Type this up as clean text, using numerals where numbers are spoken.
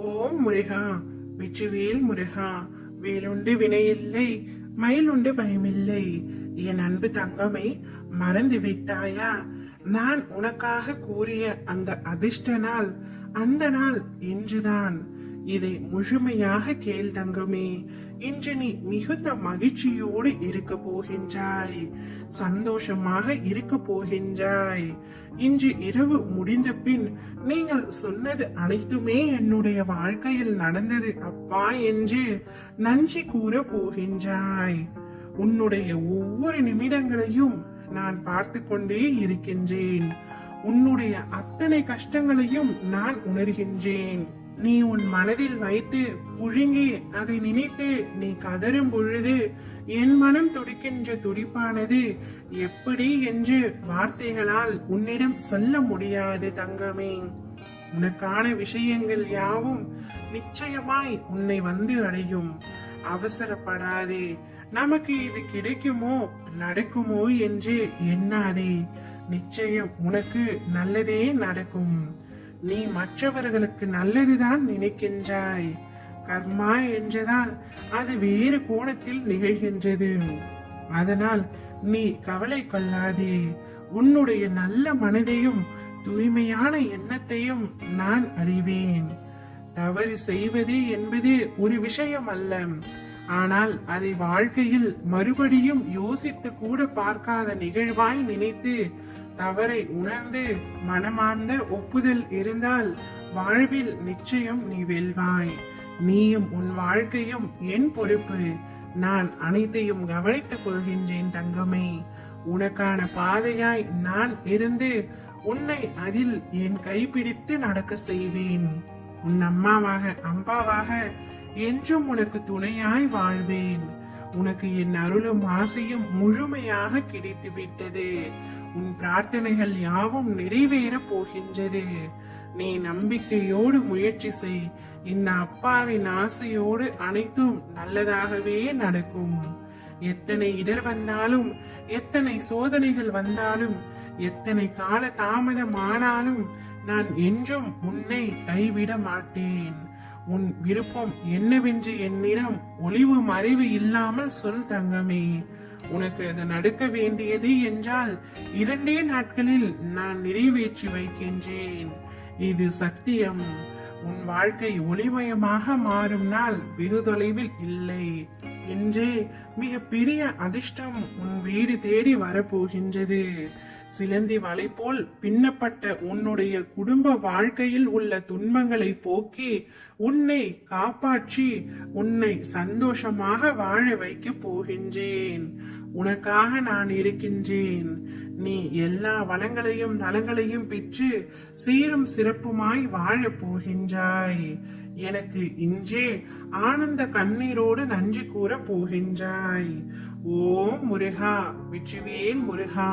ஓம் முருகா, வெற்றிவேல் முருகா. வேலுண்டு வினையில்லை, மயிலுண்டு பயமில்லை. என் அன்பு தங்கமே, மறந்து விட்டாயா? நான் உனக்காக கூறிய அந்த அதிர்ஷ்ட நாள், அந்த நாள் இன்றுதான். இதை முழுமையாக கேள் தங்கமே. இன்று நீ மிகுந்த மகிழ்ச்சியோடு இருக்க போகின்றாய், சந்தோஷமாக இருக்க போகின்றாய். இன்று இரவு முடிந்த பின் நீங்கள் சொன்னது அனைத்துமே என்னுடைய வாழ்க்கையில் நடந்தது அப்பா என்று நன்றி கூற போகின்றாய். உன்னுடைய ஒவ்வொரு நிமிடங்களையும் நான் பார்த்து கொண்டே இருக்கின்றேன். உன்னுடைய அத்தனை கஷ்டங்களையும் நான் உணர்கின்றேன். நீ உன் மனதில் வைத்து புழுங்கி அதை நினைத்து நீ கதறும் பொழுது என் மனம் துடிக்கின்ற துடிப்பானது எப்படி என்று வார்த்தைகளால் உன்னிடம் சொல்ல முடியாது தங்கமே. உனக்கான விஷயங்கள் யாவும் நிச்சயமாய் உன்னை வந்து அடையும். அவசரப்படாதே. நமக்கு இது கிடைக்குமோ நடக்குமோ என்று எண்ணாதே. நிச்சயம் உனக்கு நல்லதே நடக்கும். நீ மற்றவர்களுக்கு நல்லதுதான் நினைக்கின்றாய். கர்மா என்றதால் அது வேறு கோணத்தில் நிகழ்கின்றது. அதனால் நீ கவலை கொள்ளாதே. உன்னுடைய நல்ல மனதையும் தூய்மையான எண்ணத்தையும் நான் அறிவேன். தவறு செய்வது என்பது ஒரு விஷயம் அல்ல. ஆனால் அதை வாழ்க்கையில் மறுபடியும் யோசித்து கூட பார்க்காத நிகழ்வாய் நினைத்து தவறை உணர்ந்து மனமார்ந்த ஒப்புதல் இருந்தால் வாழ்வில் நிச்சயம் நீ வெல்வாய். நீயும் உன் வாழ்க்கையும் என் பொறுப்பு. நான் அனைத்தையும் கவனித்துக் கொள்கின்றேன் தங்கமே. உனக்கான பாதையாய் நான் இருந்து உன்னை அதில் என் கைப்பிடித்து நடக்க செய்வேன். உன் அம்மாவாக அப்பாவாக என்றும் உனக்கு துணையாய் வாழ்வேன். உனக்கு என் அருளும் ஆசையும் முழுமையாக கிடைத்து விட்டது. உன் பிரார்த்தனைகள் யாவும் நிறைவேற போகின்றது. நீ நம்பிக்கையோடு முயற்சி செய். இந்த அப்பாவின் ஆசையோடு அனைத்தும் நல்லதாகவே நடக்கும். எத்தனை இடர் வந்தாலும், எத்தனை சோதனைகள் வந்தாலும், எத்தனை கால தாமதம் ஆனாலும் நான் என்றும் உன்னை கைவிட மாட்டேன். உன் விருப்பம் என்னவென்று என்னிடம் ஒளிவு மறைவு இல்லாமல் சொல் தங்கமே. உனக்கு அது நடக்க வேண்டியது என்றால் 2 நாட்களில் நான் நிறைவேற்றி வைக்கின்றேன். இது சத்தியம். உன் வாழ்க்கை ஒளிமயமாக மாறும் நாள் வெகு தொலைவில் இல்லை. இன்று மிக பெரிய அதிர்ஷ்டம் உன் வீடு தேடி வரப்போகின்றது. சிலந்தி வலை போல் பின்னப்பட்ட உன்னுடைய குடும்ப வாழ்க்கையில் உள்ள துன்பங்களை போக்கி உன்னை காப்பாற்றி உன்னை சந்தோஷமாக வாழ வைக்க போகின்றேன். உனக்காக நான் இருக்கின்றேன். நீ எல்லா வளங்களையும் நலங்களையும் பெற்று சீரும் சிறப்புமாய் வாழ போகின்றாய். எனக்கு இன்றே ஆனந்த கண்ணீரோடு நன்றி கூற போகின்றாய். ஓம் முருகா, வெற்றிவேல் முருகா.